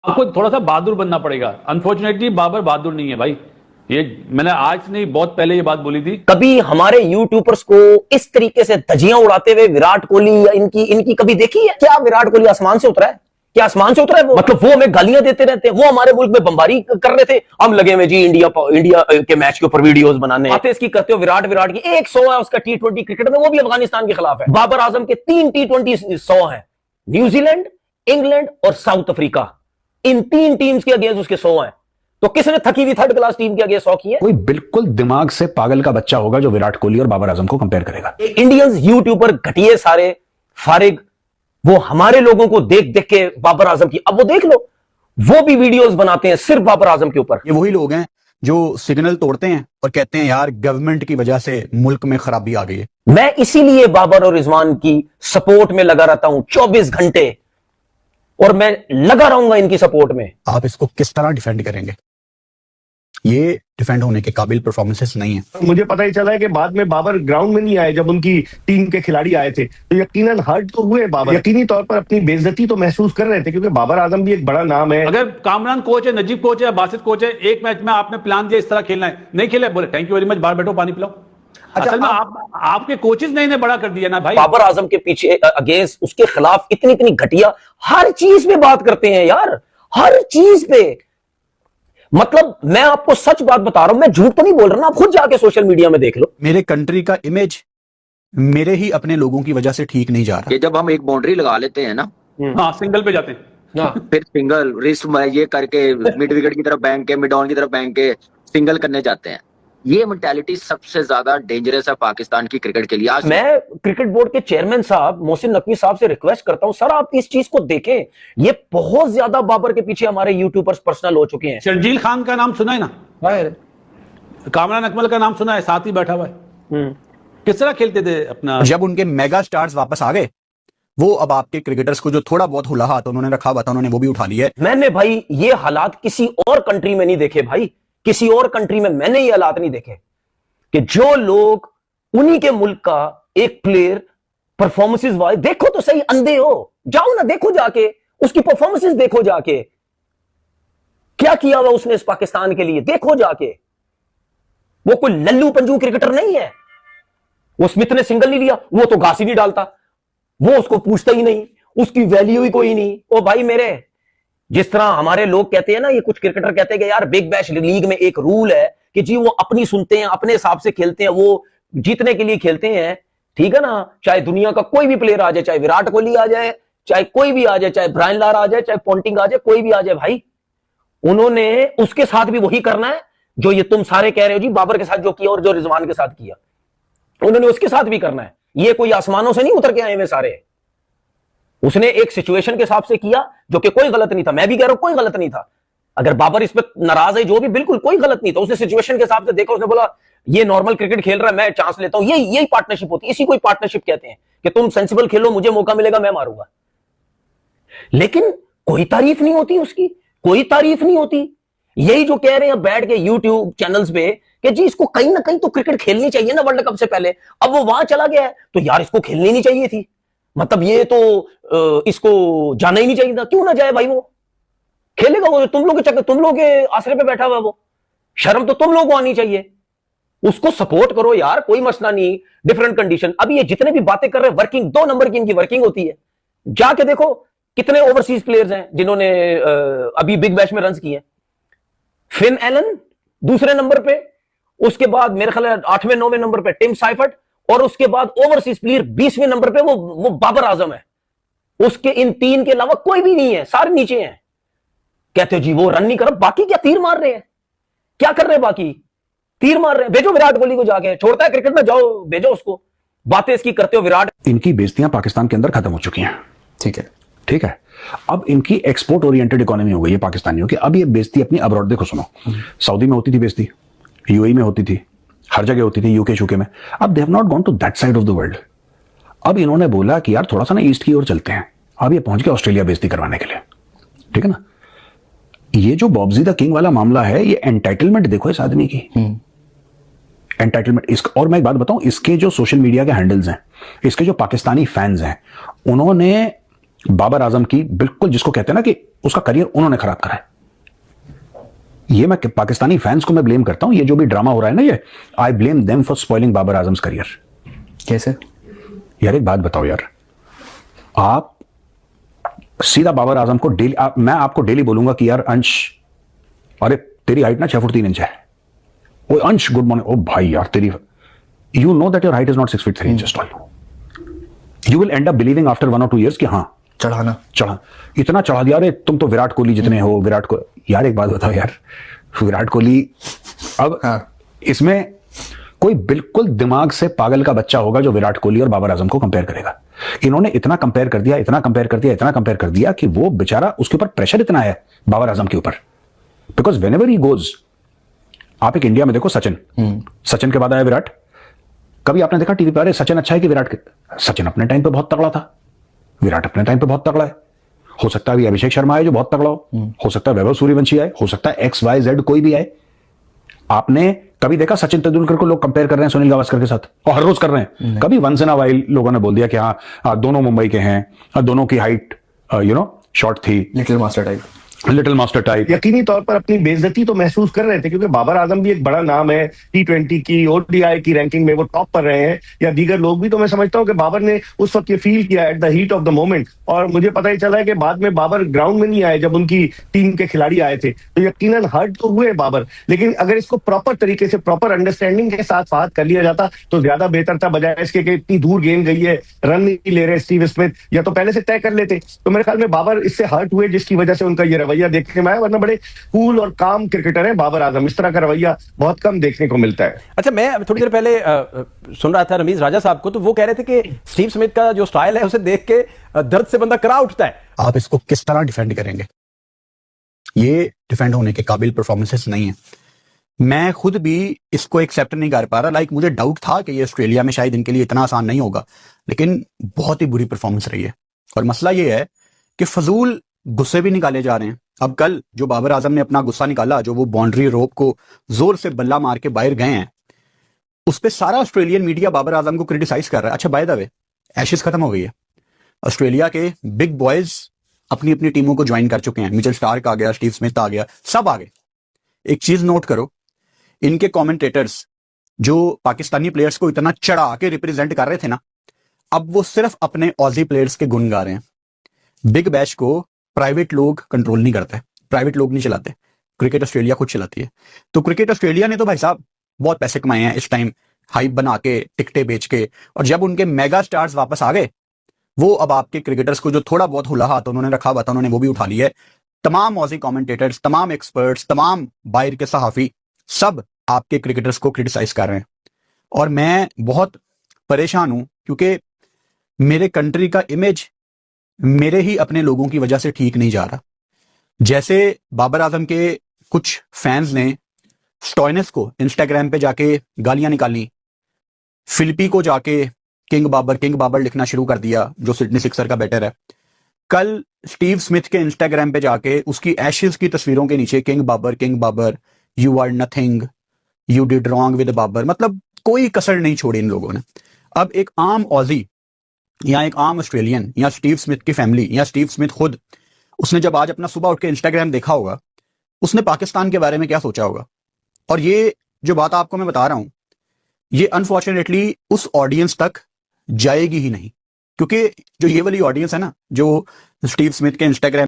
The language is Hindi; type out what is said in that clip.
आपको थोड़ा सा बहादुर बनना पड़ेगा। अनफॉर्चुनेटली बाबर बहादुर नहीं है भाई। ये मैंने आज नहीं बहुत पहले ये बात बोली थी। कभी हमारे यूट्यूबर्स को इस तरीके से धज्जियां उड़ाते हुए विराट कोहली या इनकी कभी देखी है क्या? विराट कोहली आसमान से उतरा है क्या? आसमान से उतरा है वो? मतलब वो हमें गालियां देते रहते हैं, वो हमारे मुल्क में बमबारी कर रहे थे, हम लगे हुए जी इंडिया के मैच के ऊपर वीडियोस बनाने। बातें इसकी करते हो विराट की 100 है उसका T20 क्रिकेट में, वो भी अफगानिस्तान के खिलाफ है। बाबर आजम के 3 T20 100 है, न्यूजीलैंड, इंग्लैंड और साउथ अफ्रीका, इन 3 टीम्स के अगेंस्ट उसके 100 हैं। तो किसने थकी हुई थर्ड क्लास टीम के आगे 100 की है? कोई बिल्कुल दिमाग से पागल का बच्चा होगा जो विराट कोहली और बाबर आजम को कंपेयर करेगा। इंडियंस यूट्यूबर घटिए सारे फारिग, वो हमारे लोगों को देख देख के बाबर आजम की, अब वो देख लो, वो भी वीडियोस बनाते हैं सिर्फ बाबर आजम के ऊपर। ये वही लोग हैं जो सिग्नल तोड़ते हैं और कहते हैं यार गवर्नमेंट की वजह से मुल्क में खराबी आ गई है। मैं इसीलिए बाबर और रिजवान की सपोर्ट में लगा रहता हूं 24 घंटे, और मैं लगा रहूंगा इनकी सपोर्ट में। आप इसको किस तरह डिफेंड करेंगे? ये डिफेंड होने के काबिल परफॉर्मेंसेस नहीं है। मुझे पता ही चला है कि बाद में बाबर ग्राउंड में नहीं आए, जब उनकी टीम के खिलाड़ी आए थे तो यकीनन हर्ट तो हुए बाबर, यकीनी तौर पर अपनी बेइज्जती तो महसूस कर रहे थे, क्योंकि बाबर आजम भी एक बड़ा नाम है। अगर कामरान कोच है, नजीब कोच है, बासित कोच है, एक मैच में आपने प्लान दिया इस तरह खेलना है, नहीं खेला, बोले थैंक यू वेरी मच, बाहर बैठो पानी पिलाओ। असल में आपके कोचेस ने इन्हें बड़ा कर दिया ना भाई। बाबर आजम के पीछे अगेंस्ट उसके खिलाफ इतनी घटिया हर चीज पे बात करते हैं यार, हर चीज पे। मतलब मैं आपको सच बात बता रहा हूं, मैं झूठ तो नहीं बोल रहा ना, आप खुद जाके सोशल मीडिया में देख लो। मेरे कंट्री का इमेज मेरे ही अपने लोगों की वजह से ठीक नहीं जा रहा। ये जब हम एक बाउंड्री लगा लेते हैं ना, हाँ सिंगल पे जाते हैं, फिर सिंगल रिस्ट में ये करके मिड विकेट की तरफ बैंक के, मिड ऑन की तरफ बैंक के सिंगल करने जाते हैं। ये मेंटालिटी सबसे ज्यादा डेंजरस है पाकिस्तान की क्रिकेट के लिए। आज मैं क्रिकेट बोर्ड के चेयरमैन साहब मोहसिन नकवी साहब से रिक्वेस्ट करता हूं, सर आप इस चीज को देखें, ये बहुत ज्यादा बाबर के पीछे हमारे यूट्यूबर्स पर्सनल हो चुके हैं। शर्जील खान का नाम सुना है ना, कामरान अकमल का नाम सुना है, साथ ही बैठा हुआ है। किस तरह खेलते थे अपना। जब उनके मेगा स्टार्स वापस आ गए, वो अब आपके क्रिकेटर्स को जो थोड़ा बहुत हुला हाथ उन्होंने रखा हुआ था, उन्होंने वो भी उठा लिया है। मैंने भाई ये हालात किसी और कंट्री में नहीं देखे भाई, किसी और कंट्री में मैंने ये हालात नहीं देखे कि जो लोग उन्हीं के मुल्क का एक प्लेयर परफॉर्मेंसेस वाइज, देखो तो सही, अंधे हो जाओ ना, देखो जाके उसकी परफॉर्मेंसेस देखो जाके, क्या किया हुआ उसने इस पाकिस्तान के लिए, देखो जाके। वो कोई लल्लू पंजू क्रिकेटर नहीं है, वो स्मिथ ने सिंगल नहीं लिया, वो तो घास ही नहीं डालता, वो उसको पूछता ही नहीं, उसकी वैल्यू ही कोई नहीं। ओ भाई मेरे, जिस तरह हमारे लोग कहते हैं ना, ये कुछ क्रिकेटर कहते हैं कि यार बिग बैश लीग में एक रूल है कि जी वो अपनी सुनते हैं, अपने हिसाब से खेलते हैं, वो जीतने के लिए खेलते हैं, ठीक है ना। चाहे दुनिया का कोई भी प्लेयर आ जाए, चाहे विराट कोहली आ जाए, चाहे कोई भी आ जाए, चाहे ब्रायन लारा आ जाए, चाहे पोंटिंग आ जाए, कोई भी आ जाए भाई, उन्होंने उसके साथ भी वही करना है जो ये तुम सारे कह रहे हो जी बाबर के साथ जो किया और जो रिजवान के साथ किया, उन्होंने उसके साथ भी करना है। ये कोई आसमानों से नहीं उतर के आए हुए सारे, उसने एक सिचुएशन के हिसाब से किया जो कि कोई गलत नहीं था। मैं भी कह रहा हूं कोई गलत नहीं था, अगर बाबर इस पे नाराज है जो भी, बिल्कुल कोई गलत नहीं था। उसने सिचुएशन के हिसाब से देखा, उसने बोला ये नॉर्मल क्रिकेट खेल रहा है, मैं चांस लेता हूं। यही पार्टनरशिप होती है, इसी को पार्टनरशिप कहते हैं कि तुम सेंसिबल खेलो, मुझे मौका मिलेगा, मैं मारूंगा। लेकिन कोई तारीफ नहीं होती उसकी, कोई तारीफ नहीं होती। यही जो कह रहे हैं बैठ के यूट्यूब चैनल्स पे कि जी इसको कहीं ना कहीं तो क्रिकेट खेलनी चाहिए ना वर्ल्ड कप से पहले, अब वो वहां चला गया है तो यार इसको खेलनी नहीं चाहिए थी, मतलब ये तो इसको जाना ही नहीं चाहिए था। क्यों ना जाए भाई, वो खेलेगा, वो तुम लोग के चक्कर, तुम लोग के आसरे पे बैठा हुआ, वो शर्म तो तुम लोग को आनी चाहिए, उसको सपोर्ट करो यार, कोई मसला नहीं, डिफरेंट कंडीशन। अभी ये जितने भी बातें कर रहे हैं, वर्किंग 2 नंबर की इनकी वर्किंग होती है। जाके देखो कितने ओवरसीज प्लेयर्स हैं जिन्होंने अभी बिग बैश में रन किए हैं। फिन एलन दूसरे नंबर पे, उसके बाद मेरे ख्याल 8वें 9वें नंबर पे टिम साइफर्ट, और उसके बाद ओवरसीज प्लेयर 20वें नंबर पे वो बाबर आजम है। उसके इन 3 के अलावा कोई भी नहीं है, सारे नीचे हैं। कहते हो जी वो रन नहीं कर, बाकी क्या तीर मार रहे हैं, क्या कर रहे हैं बाकी, तीर मार रहे हैं। भेजो विराट कोहली को, जाके छोड़ता है क्रिकेट में, जाओ भेजो उसको। बातें इसकी करते हो विराट। इनकी बेइज्जतियां पाकिस्तान के अंदर खत्म हो चुकी हैं, ठीक है। अब इनकी एक्सपोर्ट ओरिएंटेड इकोनॉमी हो गई है पाकिस्तानियों की। अब ये बेइज्जती अपनी अब्रॉड देखो, सुनो, सऊदी में होती थी बेइज्जती, यूएई में होती थी, हर जगह होती थी, यूके में। अब they have not gone to that side of the world. अब इन्होंने बोला कि यार थोड़ा सा ना ईस्ट की ओर चलते हैं। अब ये पहुंच गए ऑस्ट्रेलिया बेइज्जती करवाने के लिए, ठीक है ना। ये जो बॉब्जी द किंग वाला मामला है, ये एंटाइटलमेंट देखो इस आदमी की, एंटाइटलमेंट। और मैं एक बात बताऊं, इसके जो सोशल मीडिया के हैंडल्स हैं, इसके जो पाकिस्तानी फैंस हैं, उन्होंने बाबर आजम की बिल्कुल, जिसको कहते हैं ना कि उसका करियर उन्होंने खराब करा है। ये मैं पाकिस्तानी फैंस को मैं ब्लेम करता हूं, ये जो भी ड्रामा हो रहा है ना, ये I blame them for spoiling Babar Azam's career. कैसे? यार एक बात बताओ यार, आप सीधा बाबर आजम को डेली, मैं आपको डेली बोलूंगा कि यार अंश, अरे तेरी हाइट ना 6 फुट 3 इंच है, ओ अंश गुड मॉर्निंग, ओ भाई यार तेरी, you know that your height is not 6 feet 3 inches tall. You will end up believing after 1 or 2 years कि हाँ चढ़ा इतना चढ़ा दिया, अरे तुम तो विराट कोहली जितने हो, विराट को। यार एक बात बताओ यार, विराट कोहली, अब इसमें कोई बिल्कुल दिमाग से पागल का बच्चा होगा जो विराट कोहली और बाबर आजम को कंपेयर करेगा। इन्होंने इतना कंपेयर कर दिया, इतना कंपेयर कर दिया, इतना कंपेयर कर दिया कि वो बेचारा, उसके ऊपर प्रेशर इतना है बाबर आजम के ऊपर, because when ever he goes, आप एक इंडिया में देखो सचिन, सचिन के बाद आया विराट। कभी आपने देखा टीवी पर अरे सचिन अच्छा है कि विराट? सचिन अपने टाइम पे बहुत तगड़ा था, विराट अपने टाइम पे बहुत तगड़ा है। हो सकता है अभी अभिषेक शर्मा आए जो बहुत तगड़ा हो सकता है वैभव सूर्यवंशी आए, हो सकता है XYZ कोई भी आए। आपने कभी देखा सचिन तेंदुलकर को लोग कंपेयर कर रहे हैं सुनील गावस्कर के साथ? और हर रोज कर रहे हैं। कभी वंस इन अ व्हाइल लोगों ने बोल दिया कि हाँ दोनों मुंबई के हैं, दोनों की हाइट शॉर्ट थी, लिटिल मास्टर टाइप। यकीनी तौर पर अपनी बेइज्जती तो महसूस कर रहे थे, क्योंकि बाबर आजम भी एक बड़ा नाम है, T20 की ODI की रैंकिंग में वो टॉप पर रहे हैं, या दीगर लोग भी। तो मैं समझता हूं कि बाबर ने उस वक्त ये फील किया at the heat of the moment, और मुझे पता ही चला है कि बाद में बाबर ग्राउंड में नहीं आए जब उनकी टीम के खिलाड़ी आए थे, तो यकीनन हर्ट तो हुए बाबर। लेकिन अगर इसको प्रॉपर तरीके से, प्रॉपर अंडरस्टैंडिंग के साथ बात कर लिया जाता तो ज्यादा बेहतर था, बजाय इसके कि इतनी दूर गेंद गई है, रन नहीं ले रहे स्टीव स्मिथ, या तो पहले से तय कर लेते। तो मेरे ख्याल में बाबर इससे हर्ट हुए, जिसकी वजह से उनका ये रवैया देखने में आया। वरना बड़े कूल और काम क्रिकेटर हैं बाबर आजम, इस तरह का रवैया बहुत कम देखने को मिलता है। अच्छा, मैं थोड़ी देर पहले सुन रहा था रमीज राजा साहब को, तो वो कह रहे थे कि स्टीव स्मिथ का जो स्टाइल है उसे देख के दर्द से बंदा करा उठता है। आप इसको किस तरह डिफेंड करेंगे? ये डिफेंड होने के काबिल परफॉर्मेंसेस नहीं है। मैं खुद भी इसको एक्सेप्ट नहीं कर पा रहा। लाइक मुझे डाउट था कि ये ऑस्ट्रेलिया में शायद इनके लिए इतना आसान नहीं होगा, लेकिन बहुत ही बुरी परफॉर्मेंस रही है। और मसला ये है कि फजूल गुस्से भी निकाले जा रहे हैं। अब कल जो बाबर आजम ने अपना गुस्सा निकाला, जो वो बाउंड्री रोप को जोर से बल्ला मार के बाहर गए हैं, उस पर सारा ऑस्ट्रेलियन मीडिया बाबर आजम को क्रिटिसाइज कर रहा है। अच्छा, बाय द वे एशेज खत्म हो गई है, ऑस्ट्रेलिया के बिग बॉयज अपनी अपनी टीमों को ज्वाइन कर चुके हैं। मिचेल स्टार्क आ गया, स्टीव स्मिथ आ गया, सब आ गए। एक चीज नोट करो, इनके कमेंटेटर्स जो पाकिस्तानी प्लेयर्स को इतना चढ़ा के रिप्रेजेंट कर रहे थे ना, अब वो सिर्फ अपने ऑजी प्लेयर्स के गुण गा रहे हैं। बिग बैश को प्राइवेट लोग कंट्रोल नहीं करते, प्राइवेट लोग नहीं चलाते, क्रिकेट ऑस्ट्रेलिया खुद चलाती है। तो क्रिकेट ऑस्ट्रेलिया ने तो भाई साहब बहुत पैसे कमाए हैं इस टाइम, हाइप बना के, टिकटें बेच के, और जब उनके मेगा स्टार्स वापस आ गए, वो अब आपके क्रिकेटर्स को जो थोड़ा बहुत हुला हाथ उन्होंने रखा हुआ था, उन्होंने वो भी उठा लिया है। तमाम ऑजी कमेंटेटर्स, तमाम एक्सपर्ट्स, तमाम बाहर के सहाफी, सब आपके क्रिकेटर्स को क्रिटिसाइज कर रहे हैं। और मैं बहुत परेशान हूं, क्योंकि मेरे कंट्री का इमेज मेरे ही अपने लोगों की वजह से ठीक नहीं जा रहा। जैसे बाबर आजम के कुछ फैंस ने स्टॉइनिस को इंस्टाग्राम पे जाके गालियां निकाली, फिलिपी को जाके किंग बाबर लिखना शुरू कर दिया, जो सिडनी सिक्सर का बैटर है। कल स्टीव स्मिथ के इंस्टाग्राम पे जाके उसकी एशेज की तस्वीरों के नीचे king Babar, you are nothing, you did wrong with Babar. मतलब कोई कसर नहीं छोड़ी इन लोगों ने। अब एक आम ऑजी या एक आम ऑस्ट्रेलियन या स्टीव स्मिथ की फैमिली या स्टीव स्मिथ खुद, उसने जब आज अपना सुबह उठ के इंस्टाग्राम देखा होगा, उसने पाकिस्तान के बारे में क्या सोचा होगा? और ये जो बात आपको मैं बता रहा हूं, ये अनफॉर्चुनेटली उस ऑडियंस तक जाएगी ही नहीं, क्योंकि जो ये वाली ऑडियंस है ना, जो स्टीव स्मिथ के इंस्टाग्राम